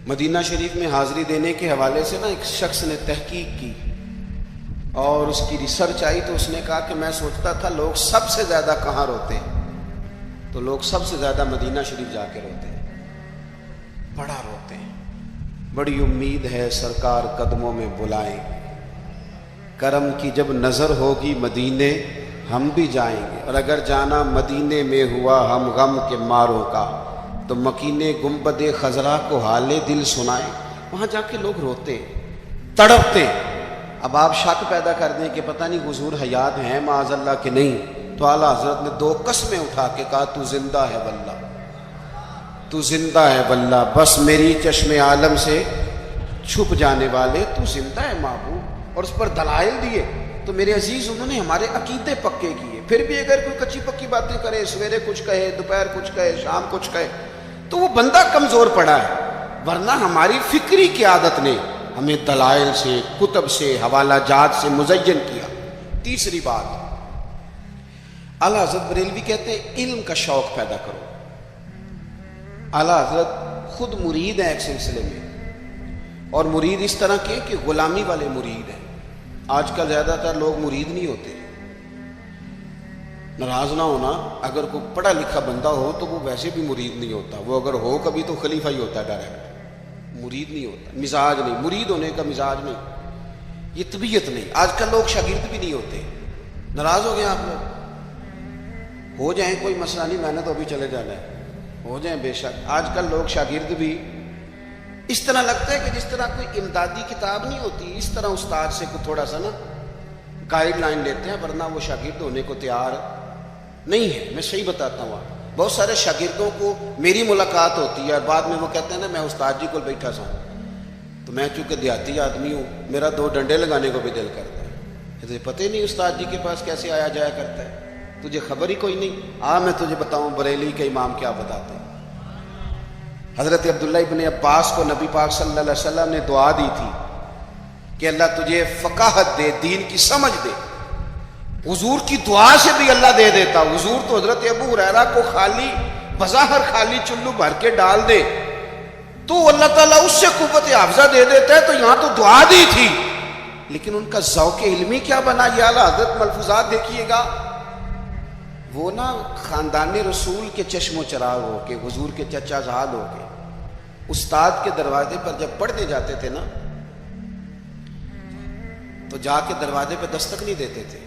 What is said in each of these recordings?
مدینہ شریف میں حاضری دینے کے حوالے سے نا ایک شخص نے تحقیق کی اور اس کی ریسرچ آئی تو اس نے کہا کہ میں سوچتا تھا لوگ سب سے زیادہ کہاں روتے ہیں، تو لوگ سب سے زیادہ مدینہ شریف جا کے روتے ہیں، بڑا روتے ہیں۔ بڑی امید ہے سرکار قدموں میں بلائیں، کرم کی جب نظر ہوگی مدینے ہم بھی جائیں گے، اور اگر جانا مدینے میں ہوا ہم غم کے ماروں کا تو مکینے گنبد خضرا کو حال دل سنائیں۔ وہاں جا کے لوگ روتے تڑپتے۔ اب آپ شک پیدا کر دیں کہ پتہ نہیں حضور حیات ہیں معاذ اللہ کہ نہیں، تو اعلیٰ حضرت نے 2 قسمیں اٹھا کے کہا تو زندہ ہے واللہ، تو زندہ ہے واللہ، بس میری چشم عالم سے چھپ جانے والے تو زندہ ہے محبوب، اور اس پر دلائل دیے۔ تو میرے عزیز انہوں نے ہمارے عقیدے پکے کیے۔ پھر بھی اگر کوئی کچی پکی باتیں کرے، سویرے کچھ کہے، دوپہر کچھ کہے، شام کچھ کہے، تو وہ بندہ کمزور پڑا ہے، ورنہ ہماری فکری قیادت نے ہمیں دلائل سے، کتب سے، حوالہ جات سے مزین کیا۔ تیسری بات، اعلیٰ حضرت بریلوی کہتے ہیں علم کا شوق پیدا کرو۔ اعلیٰ حضرت خود مرید ہیں ایک سلسلے میں، اور مرید اس طرح کے کہ غلامی والے مرید ہیں۔ آج کل زیادہ تر لوگ مرید نہیں ہوتے، ناراض نہ ہونا، اگر کوئی پڑھا لکھا بندہ ہو تو وہ ویسے بھی مرید نہیں ہوتا، وہ اگر ہو کبھی تو خلیفہ ہی ہوتا ہے ڈائریکٹ، مرید نہیں ہوتا، مزاج نہیں، مرید ہونے کا مزاج نہیں، یہ طبیعت نہیں۔ آج کل لوگ شاگرد بھی نہیں ہوتے، ناراض ہو گئے آپ لوگ، ہو جائیں کوئی مسئلہ نہیں، میں نے تو ابھی چلے جانا ہے، ہو جائیں بے شک۔ آج کل لوگ شاگرد بھی اس طرح لگتا ہے کہ جس طرح کوئی امدادی کتاب نہیں ہوتی، اس طرح استاد سے کوئی تھوڑا سا نا گائیڈ لائن لیتے ہیں، ورنہ وہ شاگرد ہونے کو تیار نہیں ہے۔ میں صحیح بتاتا ہوں، بہت سارے شاگردوں کو میری ملاقات ہوتی ہے اور بعد میں وہ کہتے ہیں نا میں استاد جی کو بیٹھا سا ہوں، تو میں چونکہ دیہاتی آدمی ہوں، میرا 2 ڈنڈے لگانے کو بھی دل کرتا ہے، تجھے پتہ ہی نہیں استاد جی کے پاس کیسے آیا جایا کرتا ہے، تجھے خبر ہی کوئی نہیں۔ میں تجھے بتاؤں بریلی کے امام کیا بتاتے ہیں۔ حضرت عبداللہ ابن عباس کو نبی پاک صلی اللہ علیہ وسلم نے دعا دی تھی کہ اللہ تجھے فقاہت دے، دین کی سمجھ دے۔ حضور کی دعا سے بھی اللہ دے دیتا۔ حضور تو حضرت ابو ہریرہ کو خالی بظاہر خالی چلو بھر کے ڈال دے تو اللہ تعالیٰ اس سے قوت حافظہ دے دیتا ہے، تو یہاں تو دعا دی تھی، لیکن ان کا ذوق علمی کیا بنا، یہ اعلیٰ حضرت ملفوظات دیکھیے گا۔ وہ نا خاندان رسول کے چشم و چراغ ہو کے، حضور کے چچا زاد ہو کے، استاد کے دروازے پر جب پڑھنے جاتے تھے نا تو جا کے دروازے پہ دستک نہیں دیتے تھے،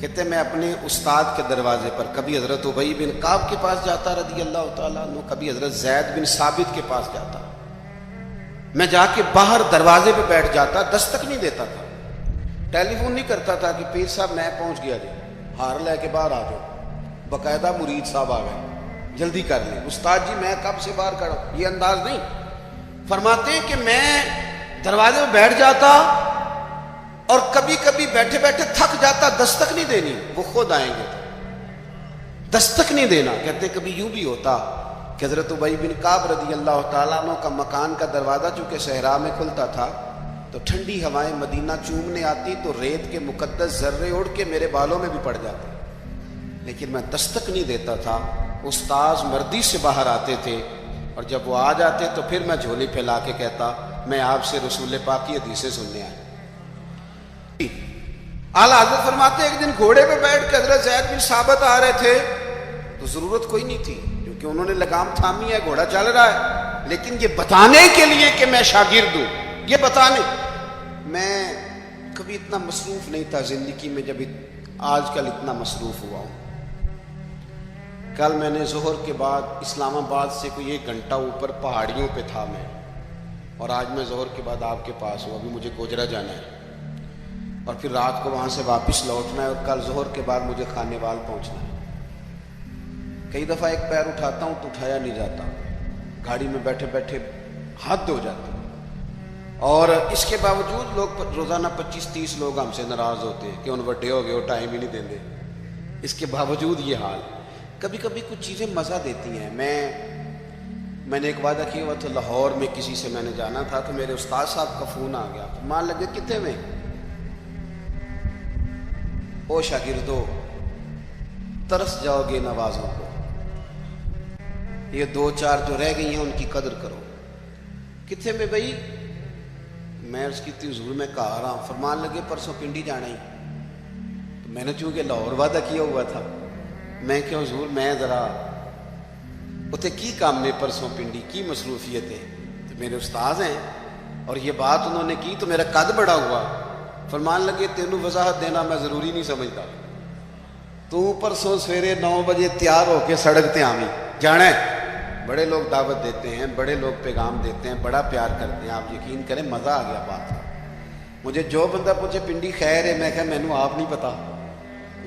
کہتے میں اپنے استاد کے دروازے پر کبھی حضرت ابی بن کعب کے پاس جاتا رضی اللہ تعالیٰ عنہ، کبھی حضرت زید بن ثابت کے پاس جاتا، میں جا کے باہر دروازے پہ بیٹھ جاتا، دستک نہیں دیتا تھا، ٹیلی فون نہیں کرتا تھا کہ پیر صاحب میں پہنچ گیا جی، ہار لے کے باہر آ جاؤ، باقاعدہ مرید صاحب آ گئے جلدی کر لیں، استاد جی میں کب سے باہر کھڑا ہوں، یہ انداز نہیں۔ فرماتے ہیں کہ میں دروازے میں بیٹھ جاتا اور کبھی کبھی بیٹھے بیٹھے تھک جاتا، دستک نہیں دینی، وہ خود آئیں گے، دستک نہیں دینا۔ کہتے کبھی یوں بھی ہوتا کہ حضرت ابی بن کعب رضی اللہ تعالیٰ عنہ کا مکان کا دروازہ چونکہ صحرا میں کھلتا تھا تو ٹھنڈی ہوائیں مدینہ چومنے آتی تو ریت کے مقدس ذرے اڑ کے میرے بالوں میں بھی پڑ جاتے، لیکن میں دستک نہیں دیتا تھا۔ استاذ مردی سے باہر آتے تھے اور جب وہ آ جاتے تو پھر میں جھولی پھیلا کے کہتا میں آپ سے رسول پاک کی حدیثیں سننے آیا۔ اعلیٰ حضرت فرماتے ایک دن گھوڑے پہ بیٹھ کے حضرت زید بن ثابت آ رہے تھے تو ضرورت کوئی نہیں تھی کیونکہ انہوں نے لگام تھامی ہے، گھوڑا چل رہا ہے، لیکن یہ بتانے کے لیے کہ میں شاگرد ہوں، یہ بتانے۔ میں کبھی اتنا مصروف نہیں تھا زندگی میں جب آج کل اتنا مصروف ہوا ہوں۔ کل میں نے ظہر کے بعد اسلام آباد سے کوئی 1 گھنٹہ اوپر پہاڑیوں پہ تھا میں، اور آج میں ظہر کے بعد آپ کے پاس ہوں، ابھی مجھے گوجرا جانا ہے اور پھر رات کو وہاں سے واپس لوٹنا ہے، اور کل ظہر کے بعد مجھے خانے وال پہنچنا ہے۔ کئی دفعہ ایک پیر اٹھاتا ہوں تو اٹھایا نہیں جاتا، گاڑی میں بیٹھے بیٹھے حد ہو جاتی، اور اس کے باوجود لوگ روزانہ 25-30 لوگ ہم سے ناراض ہوتے ہیں کہ ان وڈے ہو گئے وہ ٹائم ہی نہیں دیندے، اس کے باوجود یہ حال۔ کبھی کبھی کچھ چیزیں مزہ دیتی ہیں۔ میں نے ایک وعدہ کیا ہوا تھا، لاہور میں کسی سے میں نے جانا تھا تو میرے استاد صاحب کا فون آ گیا، مان لگے کتنے میں، او شاگردو ترس جاؤ گے نوازوں کو، یہ 2-4 جو رہ گئی ہیں ان کی قدر کرو. کتنے میں بھائی؟ میں اس کی تھی حضور میں کہا رہا ہوں. فرمان لگے پرسوں پنڈی جانا ہی. تو میں نے چونکہ لاہور وعدہ کیا ہوا تھا, میں کہ حضور میں ذرا اتنے کی کام میں پرسوں پنڈی کی مصروفیت ہے, تو میرے استاذ ہیں اور یہ بات انہوں نے کی تو میرا قد بڑا ہوا. فرمان لگے تینوں وضاحت دینا میں ضروری نہیں سمجھتا, تو پرسوں سویرے 9 بجے تیار ہو کے سڑک تے آویں جانا ہے. بڑے لوگ دعوت دیتے ہیں, بڑے لوگ پیغام دیتے ہیں, بڑا پیار کرتے ہیں, آپ یقین کریں مزہ آ گیا بات. مجھے جو بندہ پوچھے پنڈی خیر ہے, میں کہا مینوں آپ نہیں پتا.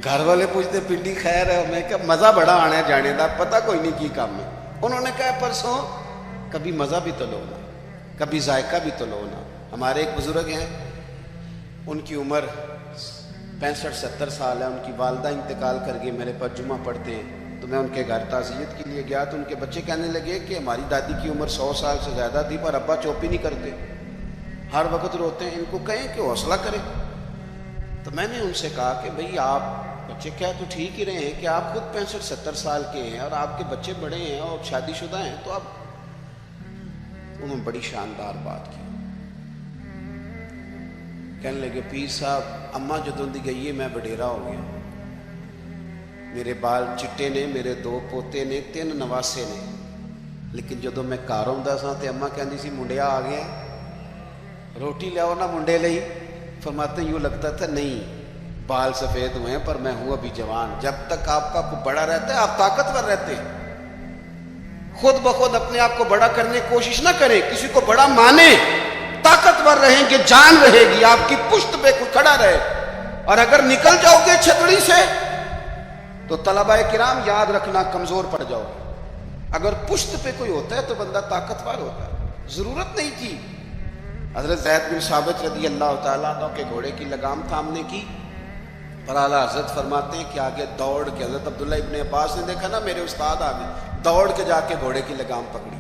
گھر والے پوچھتے پنڈی خیر ہے, میں کہا مزہ بڑا آنا ہے جانے دا, پتہ کوئی نہیں کی کام ہے. انہوں نے کہا پرسوں کبھی مزہ بھی تو لو نا, کبھی ذائقہ بھی تو لو نا. ہمارے ایک بزرگ ہیں, ان کی عمر 65-70 سال ہے, ان کی والدہ انتقال کر گئی, میرے پاس جمعہ پڑھتے ہیں. تو میں ان کے گھر تعزیت کے لیے گیا تو ان کے بچے کہنے لگے کہ ہماری دادی کی عمر 100 سال سے زیادہ تھی پر ابا چوپی نہیں کرتے, ہر وقت روتے ہیں, ان کو کہیں کہ حوصلہ کریں. تو میں نے ان سے کہا کہ بھئی آپ بچے کیا تو ٹھیک ہی رہے ہیں کہ آپ خود 65-70 سال کے ہیں اور آپ کے بچے بڑے ہیں اور شادی شدہ ہیں, تو آپ. انہوں نے بڑی شاندار بات کی. کہنے لگے پیر صاحب اماں جدوں دی گئی ہے میں وڈیرا ہو گیا, میرے بال چٹے نے, میرے 2 پوتے نے, 3 نواسے نے, لیکن جدوں میں گھر ہوندا سا تے اماں کہندی سی منڈیا آ گیا, روٹی لیاؤ نا منڈے لئی. فرماتے یوں لگتا تھا نہیں بال سفید ہوئے ہیں پر میں ہوں ابھی جوان. جب تک آپ کا کو بڑا رہتا ہے آپ طاقتور رہتے ہیں. خود بخود اپنے آپ کو بڑا کرنے کی کوشش نہ کریں, کسی کو بڑا مانیں, طاقتور رہیں گے, جان رہے گی, آپ کی پشت پہ کوئی کھڑا رہے. اور اگر نکل جاؤ گے چھتڑی سے تو طلباء کرام یاد رکھنا کمزور پڑ جاؤ گے. اگر پشت پہ کوئی ہوتا ہے تو بندہ طاقتور ہوتا ہے. ضرورت نہیں تھی حضرت زید بن ثابت رضی اللہ تعالیٰ عنہ کے گھوڑے کی لگام تھامنے کی, پر اعلیٰ حضرت فرماتے ہیں کہ آگے دوڑ کے, حضرت عبداللہ ابن عباس نے دیکھا نا میرے استاد آگے, دوڑ کے جا کے گھوڑے کی لگام پکڑی.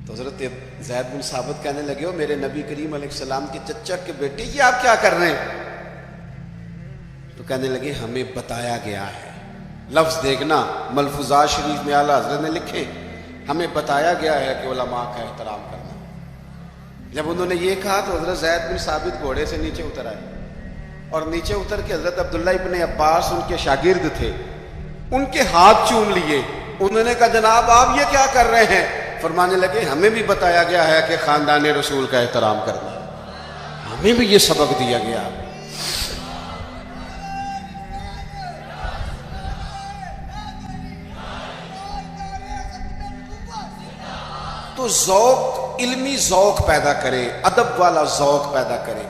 تو حضرت زید بن ثابت کہنے لگے ہو میرے نبی کریم علیہ السلام کے چچا کے بیٹے یہ آپ کیا کر رہے ہیں؟ تو کہنے لگے ہمیں بتایا گیا ہے, لفظ دیکھنا ملفوظات شریف میں اعلیٰ حضرت نے لکھے, ہمیں بتایا گیا ہے کہ علماء کا احترام کرنا. جب انہوں نے یہ کہا تو حضرت زید بن ثابت گھوڑے سے نیچے اتر آئے, اور نیچے اتر کے حضرت عبداللہ ابن عباس ان کے شاگرد تھے, ان کے ہاتھ چوم لیے. انہوں نے کہا جناب آپ یہ کیا کر رہے ہیں؟ فرمانے لگے ہمیں بھی بتایا گیا ہے کہ خاندان رسول کا احترام کرنا, ہمیں بھی یہ سبق دیا گیا. تو ذوق, علمی ذوق پیدا کرے, ادب والا ذوق پیدا کرے,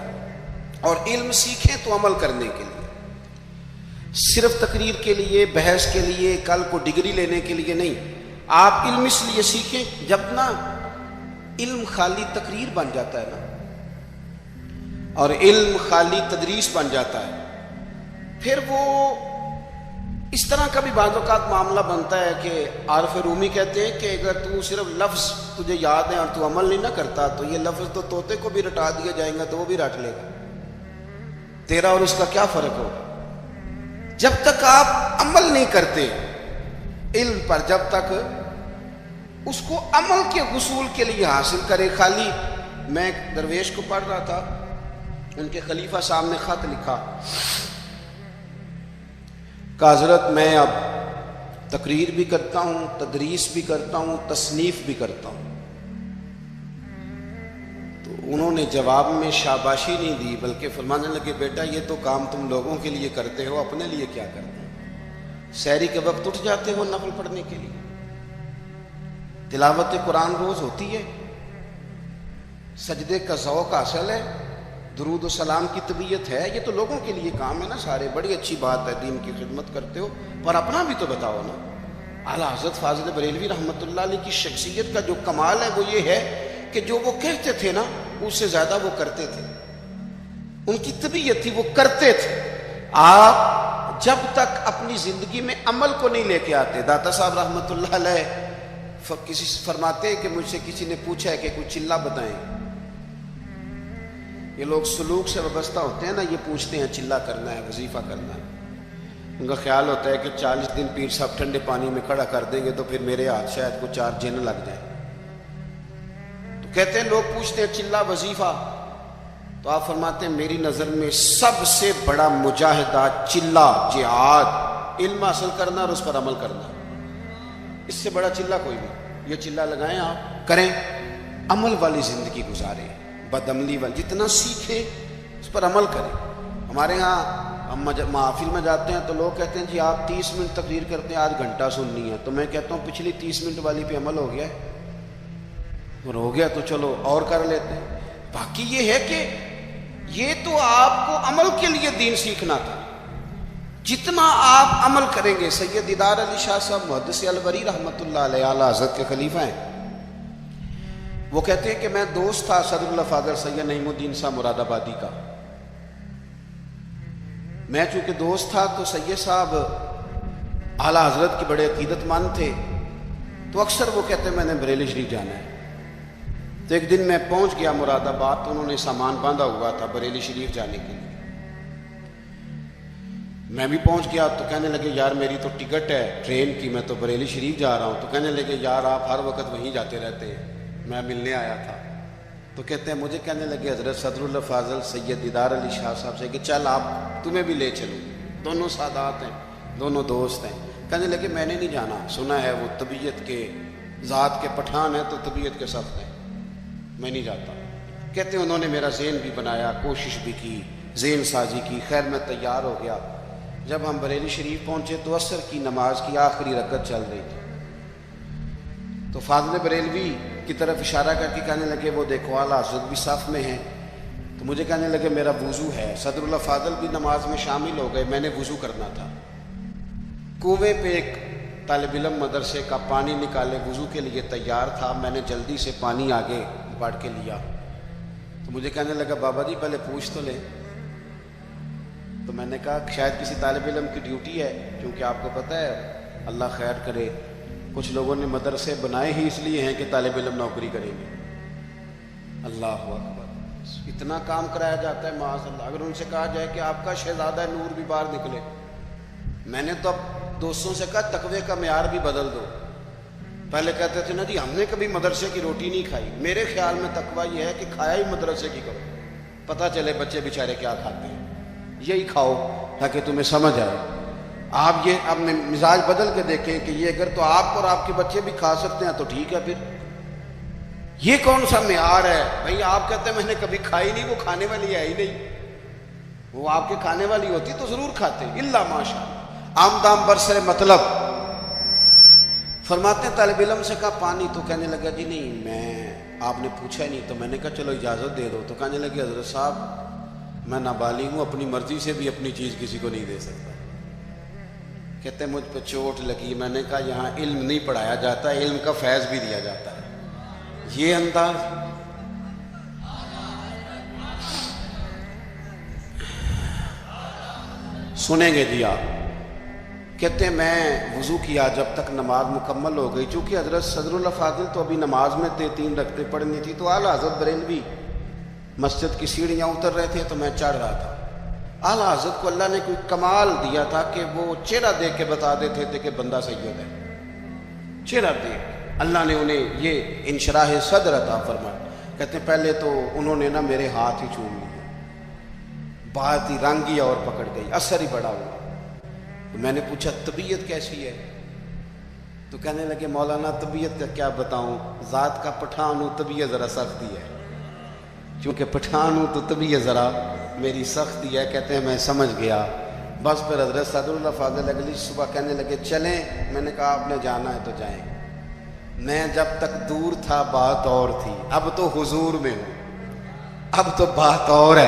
اور علم سیکھیں تو عمل کرنے کے لیے, صرف تقریر کے لیے, بحث کے لیے, کل کو ڈگری لینے کے لیے نہیں. آپ علم اس لیے سیکھیں, جب نا علم خالی تقریر بن جاتا ہے نا, اور علم خالی تدریس بن جاتا ہے, پھر وہ اس طرح کا بھی بعض اوقات معاملہ بنتا ہے کہ عارف رومی کہتے ہیں کہ اگر تو صرف لفظ تجھے یاد ہے اور تو عمل نہیں نہ کرتا تو یہ لفظ تو طوطے کو بھی رٹا دیا جائیں گا تو وہ بھی رٹ لے گا, تیرا اور اس کا کیا فرق ہوگا؟ جب تک آپ عمل نہیں کرتے علم پر, جب تک اس کو عمل کے حصول کے لیے حاصل کرے. خالی میں ایک درویش کو پڑھ رہا تھا, ان کے خلیفہ صاحب نے خط لکھا کہ حضرت میں اب تقریر بھی کرتا ہوں, تدریس بھی کرتا ہوں, تصنیف بھی کرتا ہوں. تو انہوں نے جواب میں شاباشی نہیں دی بلکہ فرمانے لگے بیٹا یہ تو کام تم لوگوں کے لیے کرتے ہو, اپنے لیے کیا کرتے ہو؟ سحری کے وقت اٹھ جاتے ہو نفل پڑھنے کے لیے, تلاوت قرآن روز ہوتی ہے, سجدے کا ذوق حاصل ہے, درود و سلام کی طبیعت ہے, یہ تو لوگوں کے لیے کام ہے نا سارے. بڑی اچھی بات ہے, دین کی خدمت کرتے ہو, پر اپنا بھی تو بتاؤ نا. اعلیٰ حضرت فاضل بریلوی رحمۃ اللہ علیہ کی شخصیت کا جو کمال ہے وہ یہ ہے کہ جو وہ کہتے تھے نا اس سے زیادہ وہ کرتے تھے. ان کی طبیعت تھی, وہ کرتے تھے. آپ جب تک اپنی زندگی میں عمل کو نہیں لے کے آتے, داتا صاحب رحمۃ اللہ علیہ کسی سے فرماتے کہ مجھ سے کسی نے پوچھا ہے کہ کوئی چلہ بتائیں. یہ لوگ سلوک سے وابستہ ہوتے ہیں نا, یہ پوچھتے ہیں چلہ کرنا ہے, وظیفہ کرنا ہے. ان کا خیال ہوتا ہے کہ 40 دن پیر صاحب ٹھنڈے پانی میں کھڑا کر دیں گے تو پھر میرے ہاتھ شاید کو 4 جن لگ جائیں. تو کہتے ہیں لوگ پوچھتے ہیں چلا وظیفہ, تو آپ فرماتے ہیں میری نظر میں سب سے بڑا مجاہدہ چلا جہاد علم حاصل کرنا اور اس پر عمل کرنا. اس سے بڑا چلا کوئی نہیں. یہ چلا لگائیں آپ کریں, عمل والی زندگی گزاریں, بدعملی والی, جتنا سیکھیں اس پر عمل کریں. ہمارے ہاں ہم محافل میں جاتے ہیں تو لوگ کہتے ہیں جی آپ 30 منٹ تقریر کرتے ہیں, آج گھنٹہ سننی ہے. تو میں کہتا ہوں پچھلی 30 منٹ والی پہ عمل ہو گیا ہے, اور ہو گیا تو چلو اور کر لیتے ہیں. باقی یہ ہے کہ یہ تو آپ کو عمل کے لیے دین سیکھنا تھا. جتنا آپ عمل کریں گے. سید دیدار علی شاہ صاحب محدث الوری رحمۃ اللہ علیہ اعلی حضرت کے خلیفہ ہیں. وہ کہتے ہیں کہ میں دوست تھا صدر اللہ فاضل سید نعیم الدین صاحب مراد آبادی کا. میں چونکہ دوست تھا تو سید صاحب اعلی حضرت کے بڑے عقیدت مند تھے, تو اکثر وہ کہتے ہیں میں نے بریلی شریف جانا ہے. تو ایک دن میں پہنچ گیا مراد آباد, تو انہوں نے سامان باندھا ہوا تھا بریلی شریف جانے کے لیے. میں بھی پہنچ گیا تو کہنے لگے یار میری تو ٹکٹ ہے ٹرین کی, میں تو بریلی شریف جا رہا ہوں. تو کہنے لگے یار آپ ہر وقت وہیں جاتے رہتے ہیں, میں ملنے آیا تھا. تو کہتے ہیں مجھے کہنے لگے حضرت صدر اللہ فاضل سید دیدار علی شاہ صاحب سے کہ چل آپ تمہیں بھی لے چلوں. دونوں سادات ہیں, دونوں دوست ہیں. کہنے لگے میں نے نہیں جانا, سنا ہے وہ طبیعت کے ذات کے پٹھان ہیں تو طبیعت کے سخت ہیں, میں نہیں جاتا. کہتے ہیں انہوں نے میرا ذہن بھی بنایا, کوشش بھی کی, ذہن سازی کی. خیر میں تیار ہو گیا. جب ہم بریلی شریف پہنچے تو عصر کی نماز کی آخری رکعت چل رہی تھی. تو فاضل بریلوی کی طرف اشارہ کر کے کہنے لگے وہ دیکھو اعلیٰ حضرت بھی صف میں ہیں. تو مجھے کہنے لگے میرا وضو ہے. صدر اللہ فاضل بھی نماز میں شامل ہو گئے, میں نے وضو کرنا تھا. کنویں پہ ایک طالب علم مدرسے کا پانی نکالے وضو کے لیے تیار تھا. میں نے جلدی سے پانی آگے بڑھ کے لیا. تو مجھے کہنے لگا بابا جی پہلے پوچھ تو لیں. تو میں نے کہا شاید کسی طالب علم کی ڈیوٹی ہے, کیونکہ آپ کو پتہ ہے اللہ خیر کرے کچھ لوگوں نے مدرسے بنائے ہی اس لیے ہیں کہ طالب علم نوکری کریں گے. اللہ اکبر, اتنا کام کرایا جاتا ہے معاذ اللہ. اگر ان سے کہا جائے کہ آپ کا شہزادہ نور بھی باہر نکلے. میں نے تو اب دوستوں سے کہا تقوی کا معیار بھی بدل دو. پہلے کہتے تھے نا جی ہم نے کبھی مدرسے کی روٹی نہیں کھائی. میرے خیال میں تقوی یہ ہے کہ کھایا ہی مدرسے کی کرو, پتہ چلے بچے بیچارے کیا کھاتے ہیں. یہی کھاؤ تاکہ تمہیں سمجھ آئے. آپ یہ اپنے مزاج بدل کے دیکھیں کہ یہ اگر تو آپ اور آپ کے بچے بھی کھا سکتے ہیں تو ٹھیک ہے. پھر یہ کون سا معیار ہے بھائی؟ آپ کہتے ہیں میں نے کبھی کھائی نہیں, وہ کھانے والی ہے ہی نہیں. وہ آپ کے کھانے والی ہوتی تو ضرور کھاتے, الا ماشاء اللہ. آمدام برسر مطلب فرماتے ہیں طالب علم سے کہا پانی, تو کہنے لگا جی نہیں میں, آپ نے پوچھا ہی نہیں. تو میں نے کہا چلو اجازت دے دو. تو کہنے لگے حضرت صاحب میں نابالغ ہوں, اپنی مرضی سے بھی اپنی چیز کسی کو نہیں دے سکتا. کہتے ہیں مجھ پہ چوٹ لگی. میں نے کہا یہاں علم نہیں پڑھایا جاتا, علم کا فیض بھی دیا جاتا ہے. یہ انداز سنیں گے جی آپ. کہتے ہیں میں وضو کیا جب تک نماز مکمل ہو گئی. چونکہ حضرت صدر اللہ فاضل تو ابھی نماز میں تھے, 3 رکعتیں پڑھنی تھی. تو اعلیٰ حضرت بریلوی مسجد کی سیڑھیاں اتر رہے تھے تو میں چڑھ رہا تھا. اعلیٰ حضرت کو اللہ نے کوئی کمال دیا تھا کہ وہ چہرہ دیکھ کے بتا دیتے تھے کہ بندہ سید ہے. چہرہ دیکھ اللہ نے انہیں یہ انشراح صدر عطا فرمایا. کہتے ہیں پہلے تو انہوں نے نا میرے ہاتھ ہی چوم لیے, بات ہی رنگ ہی اور پکڑ گئی, اثر ہی بڑا ہوا. تو میں نے پوچھا طبیعت کیسی ہے؟ تو کہنے لگے مولانا طبیعت کا کیا بتاؤں, ذات کا پٹھان ہوں, طبیعت ذرا سختی ہے. چونکہ پٹھان ہوں تو طبیعت ذرا میری سختی ہے. کہتے ہیں میں سمجھ گیا. بس پھر حضرت صدر اللہ فاضل اگلی صبح کہنے لگے چلیں. میں نے کہا آپ نے جانا ہے تو جائیں. میں جب تک دور تھا بات اور تھی, اب تو حضور میں ہوں, اب تو بات اور ہے.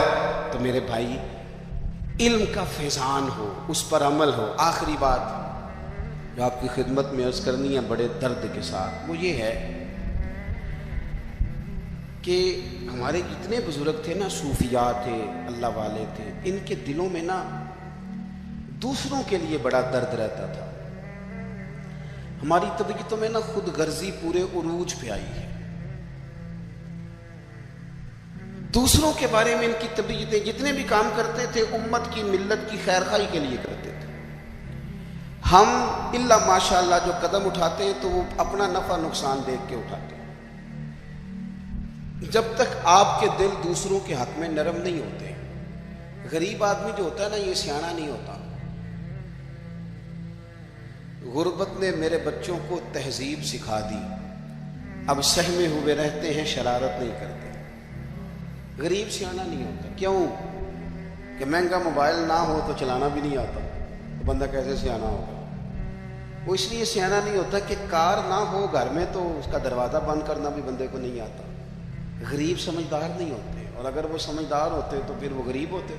تو میرے بھائی علم کا فیضان ہو, اس پر عمل ہو. آخری بات جو آپ کی خدمت میں عرض کرنی ہے بڑے درد کے ساتھ, وہ یہ ہے کہ ہمارے جتنے بزرگ تھے نا, صوفیاء تھے, اللہ والے تھے, ان کے دلوں میں نا دوسروں کے لیے بڑا درد رہتا تھا. ہماری طبیعتوں میں نا خود غرضی پورے عروج پہ آئی ہے. دوسروں کے بارے میں ان کی طبیعتیں, جتنے بھی کام کرتے تھے امت کی ملت کی خیر خواہی کے لیے کرتے تھے. ہم الا ماشاءاللہ جو قدم اٹھاتے ہیں تو وہ اپنا نفع نقصان دیکھ کے اٹھاتے ہیں۔ جب تک آپ کے دل دوسروں کے حق میں نرم نہیں ہوتے، غریب آدمی جو ہوتا ہے نا یہ سیانا نہیں ہوتا۔ غربت نے میرے بچوں کو تہذیب سکھا دی، اب سہمے ہوئے رہتے ہیں، شرارت نہیں کرتے۔ غریب سیانا نہیں ہوتا، کیوں کہ مہنگا موبائل نہ ہو تو چلانا بھی نہیں آتا، تو بندہ کیسے سیانا ہوگا؟ وہ اس لیے سیانا نہیں ہوتا کہ کار نہ ہو گھر میں تو اس کا دروازہ بند کرنا بھی بندے کو نہیں آتا۔ غریب سمجھدار نہیں ہوتے، اور اگر وہ سمجھدار ہوتے تو پھر وہ غریب ہوتے۔